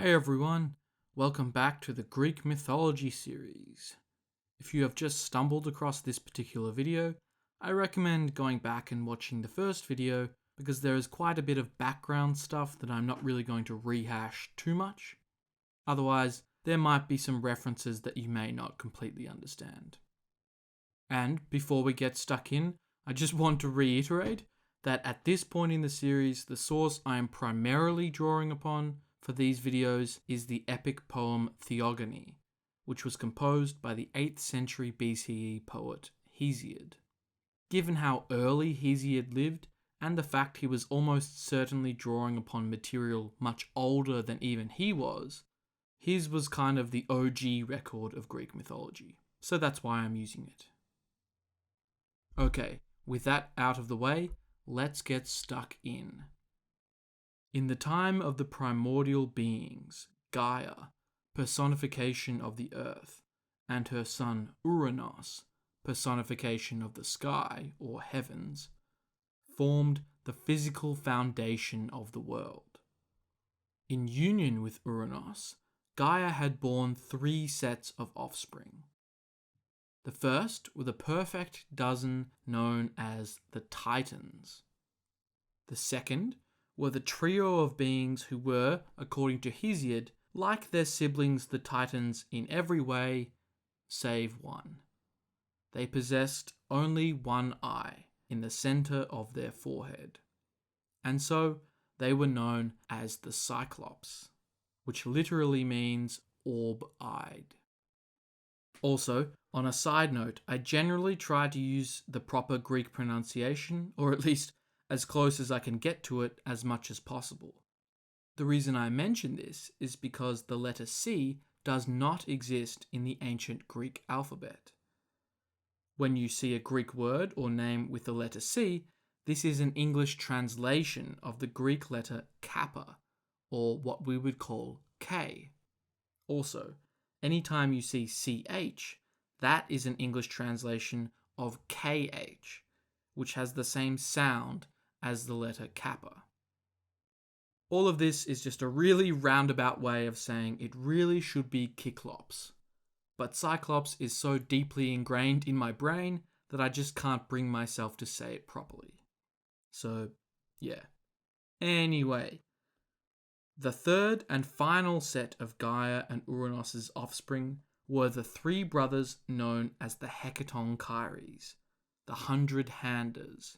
Hey everyone, welcome back to the Greek Mythology series. If you have just stumbled across this particular video, I recommend going back and watching the first video because there is quite a bit of background stuff that I'm not really going to rehash too much. Otherwise, there might be some references that you may not completely understand. And before we get stuck in, I just want to reiterate that at this point in the series, the source I am primarily drawing upon for these videos is the epic poem Theogony, which was composed by the 8th century BCE poet Hesiod. Given how early Hesiod lived, and the fact he was almost certainly drawing upon material much older than even he was, his was kind of the OG record of Greek mythology. So that's why I'm using it. Okay, with that out of the way, let's get stuck in. In the time of the primordial beings, Gaia, personification of the earth, and her son Urinos, personification of the sky or heavens, formed the physical foundation of the world. In union with Urinos, Gaia had borne 3 sets of offspring. The first were the perfect dozen known as the Titans. The second were the trio of beings who were, according to Hesiod, like their siblings the Titans in every way, save one. They possessed only one eye in the center of their forehead, and so they were known as the Cyclops, which literally means orb-eyed. Also, on a side note, I generally try to use the proper Greek pronunciation, or at least as close as I can get to it as much as possible. The reason I mention this is because the letter C does not exist in the ancient Greek alphabet. When you see a Greek word or name with the letter C, this is an English translation of the Greek letter kappa, or what we would call K. Also, anytime you see CH, that is an English translation of KH, which has the same sound as the letter kappa. All of this is just a really roundabout way of saying it really should be cyclops. But cyclops is so deeply ingrained in my brain that I just can't bring myself to say it properly. So, yeah. Anyway, the third and final set of Gaia and Urinos' offspring were the 3 brothers known as the Hecatonchires, the 100-handers,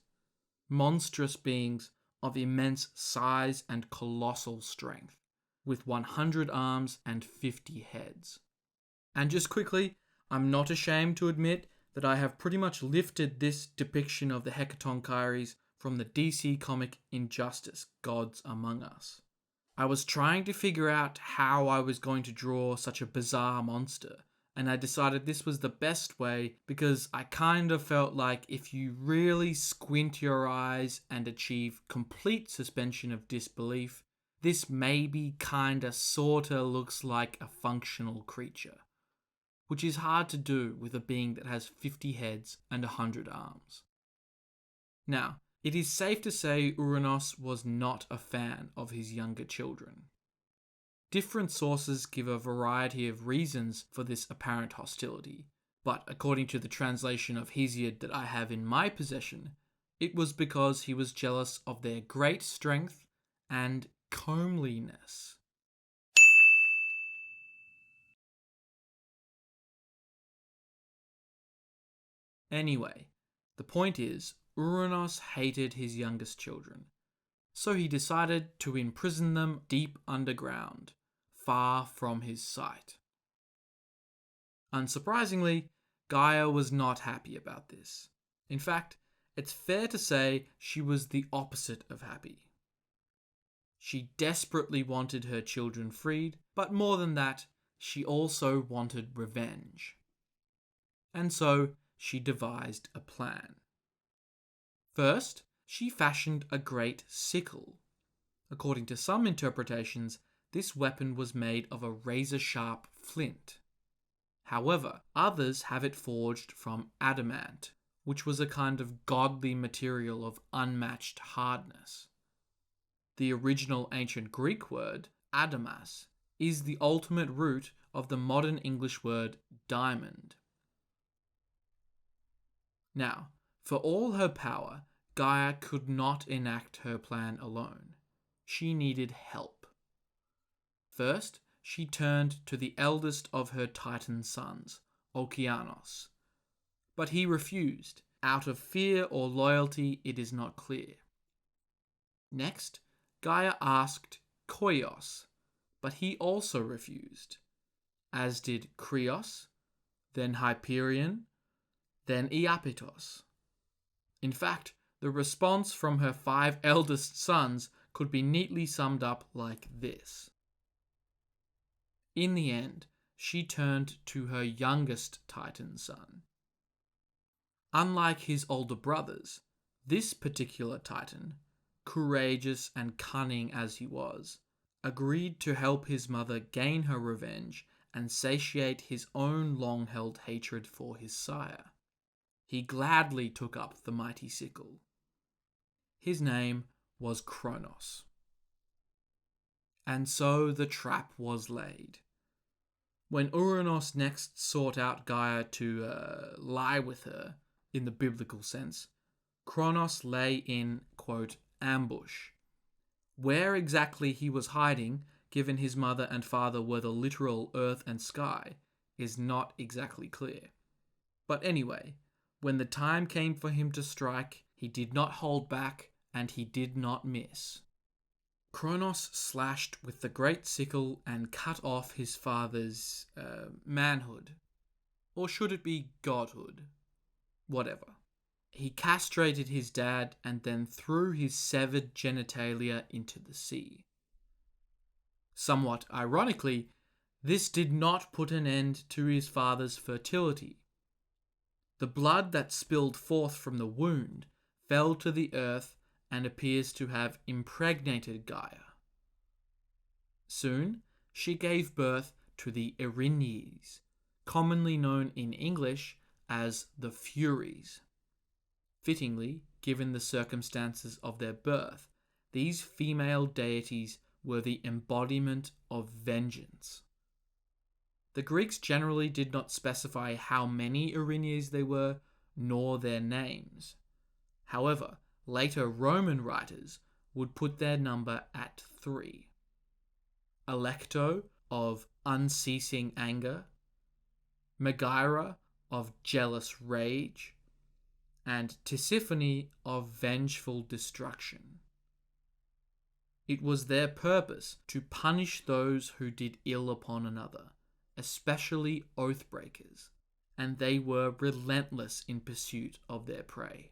monstrous beings of immense size and colossal strength, with 100 arms and 50 heads. And just quickly, I'm not ashamed to admit that I have pretty much lifted this depiction of the Hecatonchires from the DC comic Injustice: Gods Among Us. I was trying to figure out how I was going to draw such a bizarre monster, and I decided this was the best way because I kind of felt like if you really squint your eyes and achieve complete suspension of disbelief, this maybe kinda sorta looks like a functional creature, which is hard to do with a being that has 50 heads and 100 arms. Now, it is safe to say Urinos was not a fan of his younger children. Different sources give a variety of reasons for this apparent hostility, but according to the translation of Hesiod that I have in my possession, it was because he was jealous of their great strength and comeliness. Anyway, the point is, Urinos hated his youngest children, so he decided to imprison them deep underground, far from his sight. Unsurprisingly, Gaia was not happy about this. In fact, it's fair to say she was the opposite of happy. She desperately wanted her children freed, but more than that, she also wanted revenge. And so she devised a plan. First, she fashioned a great sickle. According to some interpretations, this weapon was made of a razor-sharp flint. However, others have it forged from adamant, which was a kind of godly material of unmatched hardness. The original ancient Greek word, adamas, is the ultimate root of the modern English word diamond. Now, for all her power, Gaia could not enact her plan alone. She needed help. First, she turned to the eldest of her Titan sons, Okeanos. But he refused. Out of fear or loyalty, it is not clear. Next, Gaia asked Koios, but he also refused, as did Krios, then Hyperion, then Iapetos. In fact, the response from her 5 eldest sons could be neatly summed up like this. In the end, she turned to her youngest Titan son. Unlike his older brothers, this particular Titan, courageous and cunning as he was, agreed to help his mother gain her revenge and satiate his own long-held hatred for his sire. He gladly took up the mighty sickle. His name was Kronos. And so the trap was laid. When Uranos next sought out Gaia to lie with her, in the biblical sense, Kronos lay in, quote, ambush. Where exactly he was hiding, given his mother and father were the literal earth and sky, is not exactly clear. But anyway, when the time came for him to strike, he did not hold back, and he did not miss. Kronos slashed with the great sickle and cut off his father's manhood. Or should it be godhood? Whatever. He castrated his dad and then threw his severed genitalia into the sea. Somewhat ironically, this did not put an end to his father's fertility. The blood that spilled forth from the wound fell to the earth and appears to have impregnated Gaia. Soon, she gave birth to the irinis, commonly known in English as the Furies. Fittingly, given the circumstances of their birth, these female deities were the embodiment of vengeance. The Greeks generally did not specify how many irinis they were, nor their names. However, later Roman writers would put their number at 3. Alecto, of unceasing anger, Megaira, of jealous rage, and Tisiphone, of vengeful destruction. It was their purpose to punish those who did ill upon another, especially oath-breakers, and they were relentless in pursuit of their prey.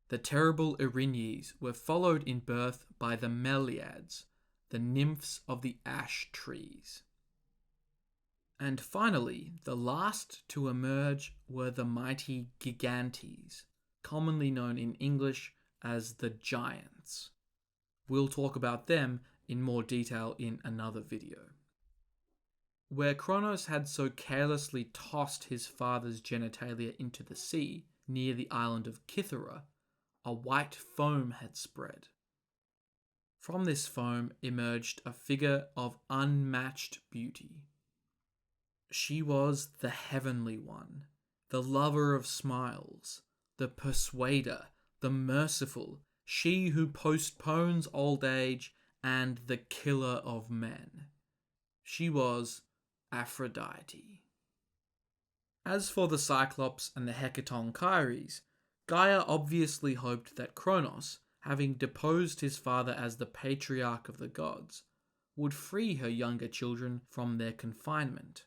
The terrible Irinis were followed in birth by the Meliads, the nymphs of the ash trees. And finally, the last to emerge were the mighty gigantes, commonly known in English as the giants. We'll talk about them in more detail in another video. Where Kronos had so carelessly tossed his father's genitalia into the sea, near the island of Cythera, a white foam had spread. From this foam emerged a figure of unmatched beauty. She was the heavenly one, the lover of smiles, the persuader, the merciful, she who postpones old age, and the killer of men. She was Aphrodite. As for the Cyclops and the Hecaton Kyries, Gaia obviously hoped that Kronos, having deposed his father as the patriarch of the gods, would free her younger children from their confinement.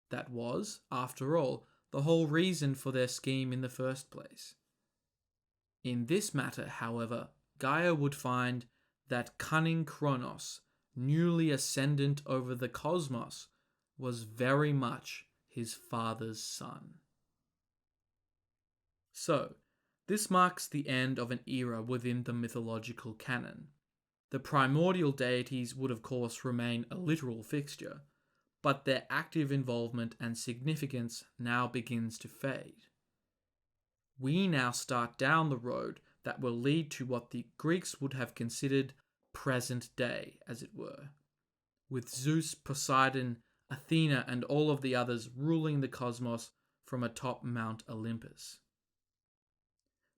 That was, after all, the whole reason for their scheme in the first place. In this matter, however, Gaia would find that cunning Kronos, newly ascendant over the cosmos, was very much his father's son. So, this marks the end of an era within the mythological canon. The primordial deities would of course remain a literal fixture, but their active involvement and significance now begins to fade. We now start down the road that will lead to what the Greeks would have considered present day, as it were. with Zeus, Poseidon, Athena, and all of the others ruling the cosmos from atop Mount Olympus.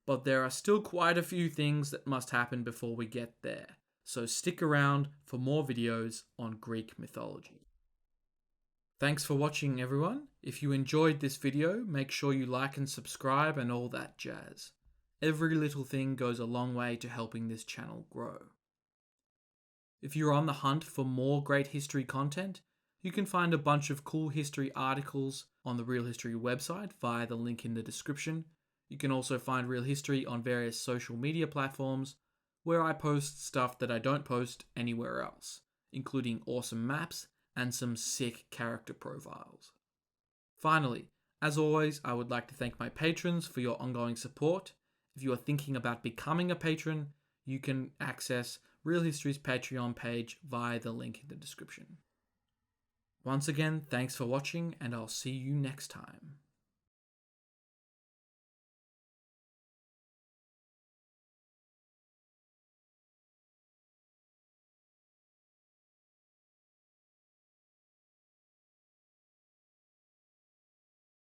But there are still quite a few things that must happen before we get there, so stick around for more videos on Greek mythology. Thanks for watching, everyone. If you enjoyed this video, make sure you like and subscribe and all that jazz. Every little thing goes a long way to helping this channel grow. If you're on the hunt for more great history content, you can find a bunch of cool history articles on the Real History website via the link in the description. You can also find Real History on various social media platforms where I post stuff that I don't post anywhere else, including awesome maps and some sick character profiles. Finally, as always, I would like to thank my patrons for your ongoing support. If you are thinking about becoming a patron, you can access Real History's Patreon page via the link in the description. Once again, thanks for watching, and I'll see you next time.